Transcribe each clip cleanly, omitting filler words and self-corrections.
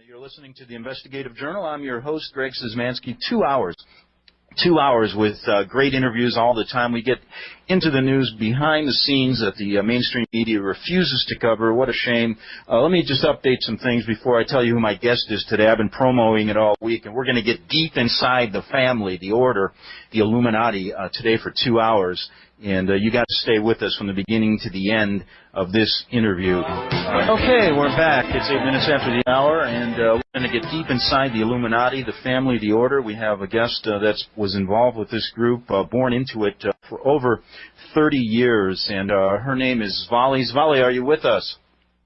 You're listening to the Investigative Journal. I'm your host, Greg Szymanski. 2 hours. 2 hours with great interviews all the time. We get into the news behind the scenes that the mainstream media refuses to cover. What a shame. Let me just update some things before I tell you who my guest is today. I've been promoting it all week, and we're going to get deep inside the family, the order, the Illuminati today for 2 hours. And you got to stay with us from the beginning to the end of this interview. Okay, we're back. It's 8 minutes after the hour, and we're going to get deep inside the Illuminati, the family, the order. We have a guest that was involved with this group, born into it for over 30 years, and her name is Svali. Svali, are you with us?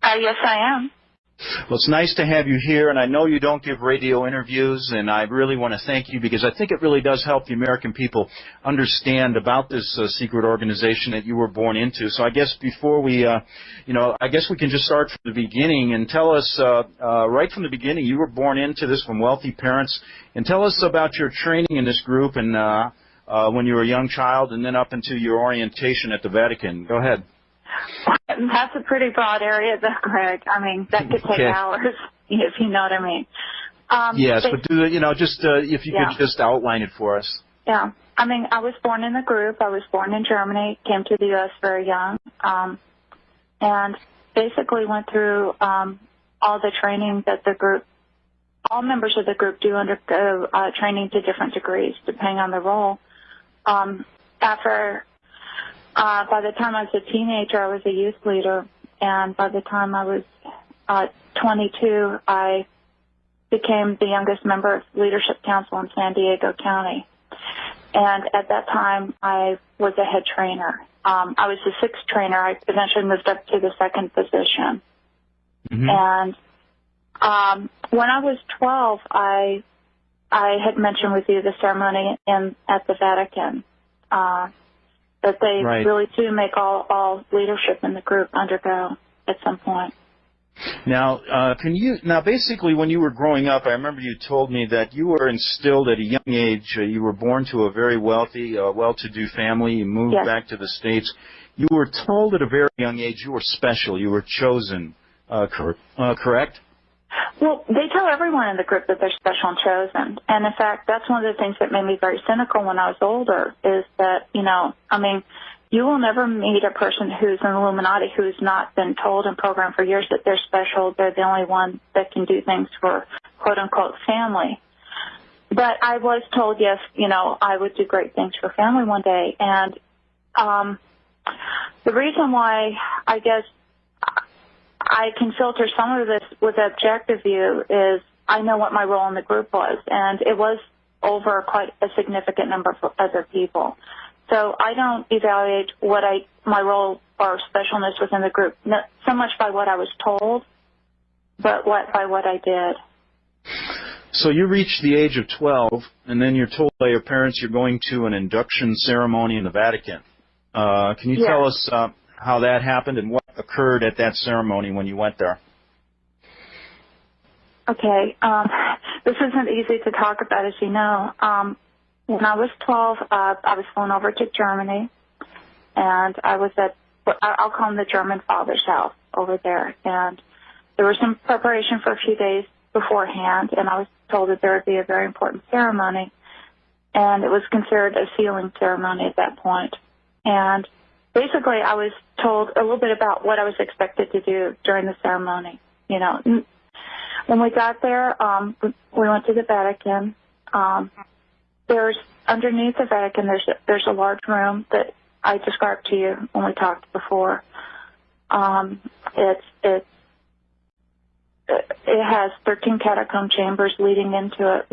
Yes, I am. Well, it's nice to have you here, and I know you don't give radio interviews, and I really want to thank you because I think it really does help the American people understand about this secret organization that you were born into. So I guess before we, I guess we can just start from the beginning and tell us right from the beginning, you were born into this from wealthy parents, and tell us about your training in this group and when you were a young child and then up into your orientation at the Vatican. Go ahead. That's a pretty broad area, though, Greg. I mean, that could take hours, if you know what I mean. Yes, but if you could just outline it for us. Yeah. I mean, I was born in the group. I was born in Germany, came to the U.S. very young, and basically went through all the training that the group, all members of the group do undergo training to different degrees, depending on the role. By the time I was a teenager, I was a youth leader, and by the time I was 22, I became the youngest member of Leadership Council in San Diego County. And at that time, I was a head trainer. I was the sixth trainer. I eventually moved up to the second position. Mm-hmm. And when I was 12, I had mentioned with you the ceremony at the Vatican. That they really do make all leadership in the group undergo at some point. Now, basically when you were growing up, I remember you told me that you were instilled at a young age. You were born to a very wealthy, well-to-do family. You moved back to the States. You were told at a very young age you were special. You were chosen, correct? Well, they tell everyone in the group that they're special and chosen. And, in fact, that's one of the things that made me very cynical when I was older is that, you will never meet a person who's an Illuminati who's not been told and programmed for years that they're special. They're the only one that can do things for, quote-unquote, family. But I was told, yes, I would do great things for family one day. And the reason why I guess I can filter some of this with an objective view is I know what my role in the group was, and it was over quite a significant number of other people. So I don't evaluate my role or specialness within the group, not so much by what I was told, but by what I did. So you reach the age of 12, and then you're told by your parents you're going to an induction ceremony in the Vatican. Can you tell us how that happened and what occurred at that ceremony when you went there? Okay. This isn't easy to talk about, as you know. When I was 12, I was flown over to Germany, and I was I'll call him the German father's house over there. And there was some preparation for a few days beforehand, and I was told that there would be a very important ceremony, and it was considered a sealing ceremony at that point. And basically, I was told a little bit about what I was expected to do during the ceremony. When we got there, we went to the Vatican. There's underneath the Vatican. There's a large room that I described to you when we talked before. It has 13 catacomb chambers leading into it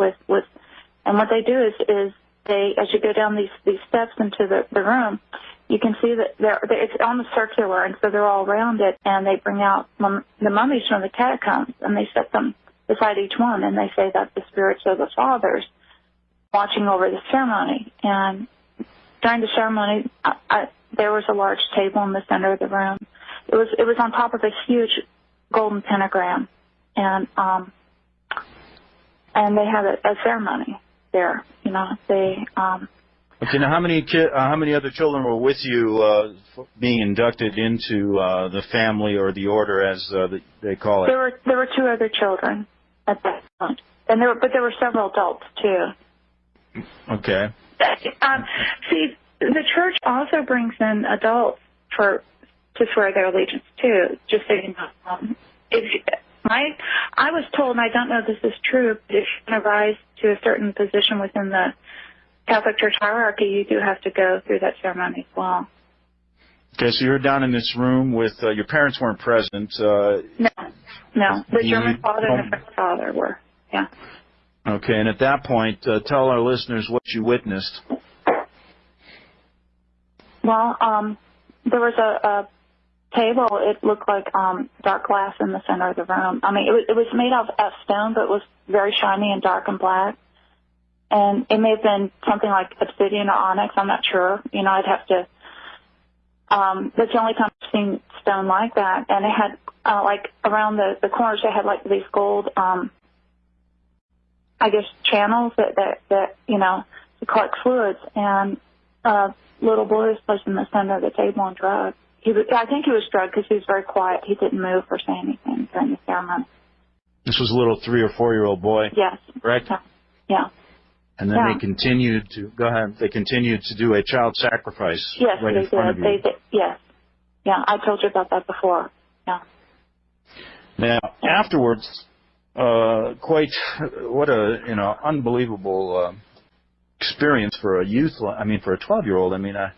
and what they do is they, as you go down these steps into the room, you can see that it's almost circular, and so they're all around it, and they bring out the mummies from the catacombs, and they set them beside each one, and they say that the spirits of the fathers watching over the ceremony. And during the ceremony, there was a large table in the center of the room. It was on top of a huge golden pentagram, and they had a ceremony there. Okay, now how many other children were with you being inducted into the family or the order, as they call it? There were two other children. at that point. And there were several adults too. Okay. See, the church also brings in adults to swear their allegiance too. Just so you know, I was told, and I don't know if this is true, but if you want to rise to a certain position within the Catholic Church hierarchy, you do have to go through that ceremony as well. Okay, so you're down in this room with your parents weren't present. No. The German father and the French father were. Yeah. Okay, and at that point, tell our listeners what you witnessed. Well, there was a table. It looked like dark glass in the center of the room. I mean, it was made of stone, but it was very shiny and dark and black. And it may have been something like obsidian or onyx. I'm not sure. You know, I'd have to. That's the only time I've seen stone like that. And it had, like, around the corners, they had, like, these gold, I guess, channels that you know, to collect fluids. And little boy was placed in the center of the table and drugged. I think he was drugged because he was very quiet. He didn't move or say anything during the ceremony. This was a little 3 or 4 year old boy. Yes. Correct? Yeah. And then they continued to go ahead. They continued to do a child sacrifice. Yes, right they in front did. of you. They did. Yes. Yeah, I told you about that before. Yeah. Now, afterwards, quite what a unbelievable experience for a youth. I mean, for a 12-year-old. I mean, I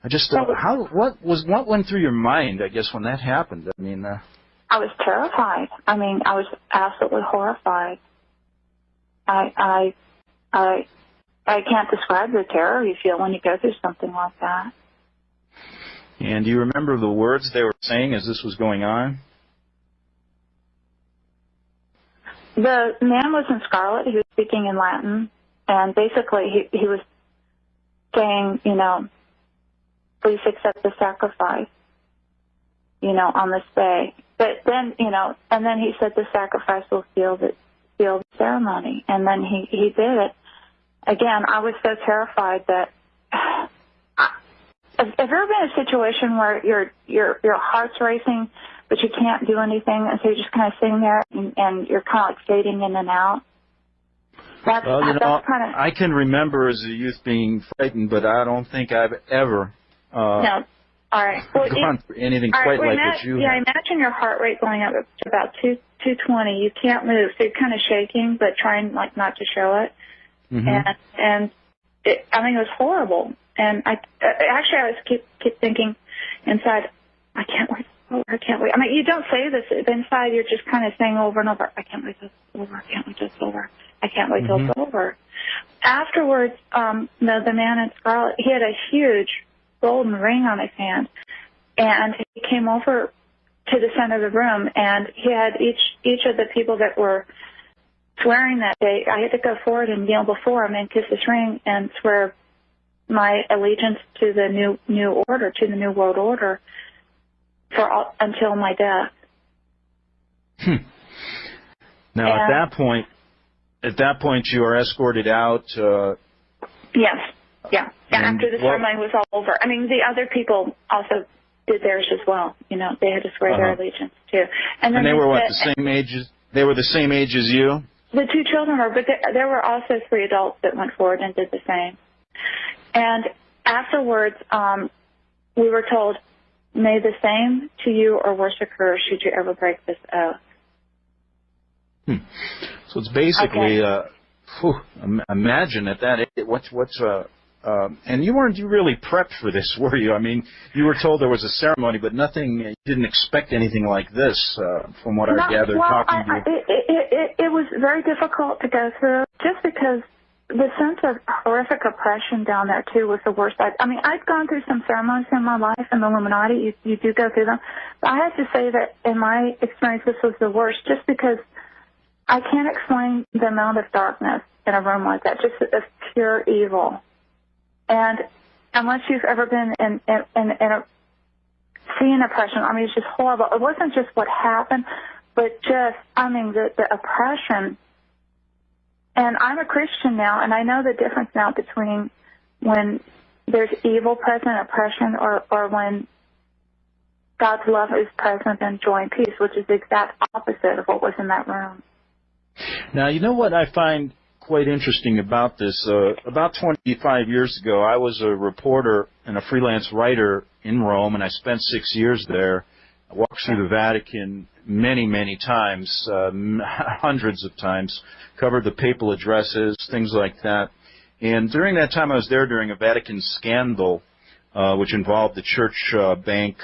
just what went through your mind? I guess when that happened. I mean, I was terrified. I mean, I was absolutely horrified. I can't describe the terror you feel when you go through something like that. And do you remember the words they were saying as this was going on? The man was in scarlet. He was speaking in Latin. And basically he was saying, you know, please accept the sacrifice, you know, on this day. But then, you know, and then he said the sacrifice will seal the ceremony. And then he did it. Again, I was so terrified that have you ever been in a situation where your heart's racing, but you can't do anything, and so you're just kind of sitting there and you're kind of like fading in and out? That's kind of. I can remember as a youth being frightened, but I don't think I've ever no. All right. Well, gone through anything quite like what you have. had. Imagine your heart rate going up to about 220. You can't move, so you're kind of shaking, but trying like not to show it. Mm-hmm. And it, I mean, it was horrible. And I was keep thinking inside, I can't wait. Oh, I can't wait. I mean, you don't say this, but inside you're just kind of saying over and over, I can't wait till it's over. I can't wait till it's over. I can't wait till it's over. Afterwards, the man in scarlet, he had a huge golden ring on his hand, and he came over to the center of the room, and he had each of the people that were swearing that day. I had to go forward and kneel before him and kiss his ring and swear my allegiance to the new order, to the new world order, until my death. Now, at that point, you are escorted out. Yes. Yeah. After the ceremony was all over. I mean, the other people also did theirs as well. You know, they had to swear their allegiance too. And then they were what, the same age? They were the same age as you? The two children were, but there were also 3 adults that went forward and did the same. And afterwards, we were told, may the same to you or worse occur should you ever break this oath. So it's basically, imagine at that age, and you weren't really prepped for this, were you? I mean, you were told there was a ceremony, but nothing, you didn't expect anything like this, from what I gathered talking to you. It was very difficult to go through, just because the sense of horrific oppression down there, too, was the worst. I mean, I've gone through some ceremonies in my life in the Illuminati. You do go through them. But I have to say that in my experience, this was the worst, just because I can't explain the amount of darkness in a room like that, just of pure evil. And unless you've ever been in seeing oppression, I mean, it's just horrible. It wasn't just what happened, but just, I mean, the oppression. And I'm a Christian now, and I know the difference now between when there's evil present, oppression, or when God's love is present and joy and peace, which is the exact opposite of what was in that room. Now, you know what I find quite interesting about this? About 25 years ago, I was a reporter and a freelance writer in Rome, and I spent 6 years there. I walked through the Vatican many, many times, hundreds of times, covered the papal addresses, things like that. And during that time, I was there during a Vatican scandal, which involved the church bank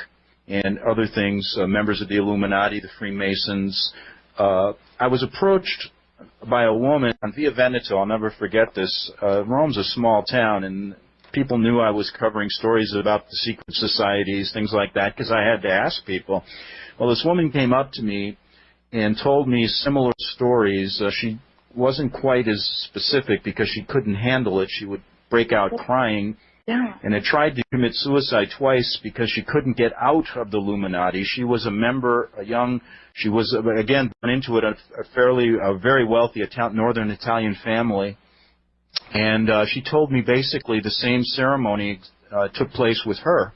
and other things, members of the Illuminati, the Freemasons. I was approached by a woman on Via Veneto. I'll never forget this. Rome's a small town, and people knew I was covering stories about the secret societies, things like that, because I had to ask people. Well, this woman came up to me and told me similar stories. She wasn't quite as specific because she couldn't handle it. She would break out crying. Yeah. And had tried to commit suicide twice because she couldn't get out of the Illuminati. She was a member, she was, again, born into it, a very wealthy northern Italian family. And she told me basically the same ceremony took place with her.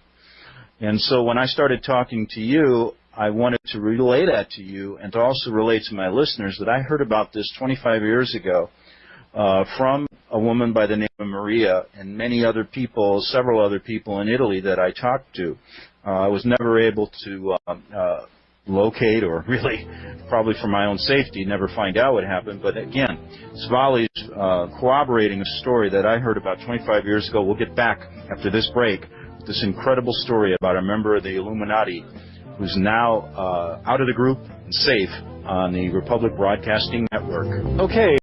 And so when I started talking to you, I wanted to relay that to you and to also relate to my listeners that I heard about this 25 years ago from a woman by the name of Maria and many other people, several other people in Italy that I talked to. I was never able to locate, or really, probably for my own safety, never find out what happened. But again, Svali's corroborating a story that I heard about 25 years ago. We'll get back after this break with this incredible story about a member of the Illuminati who's now out of the group and safe on the Republic Broadcasting Network. Okay,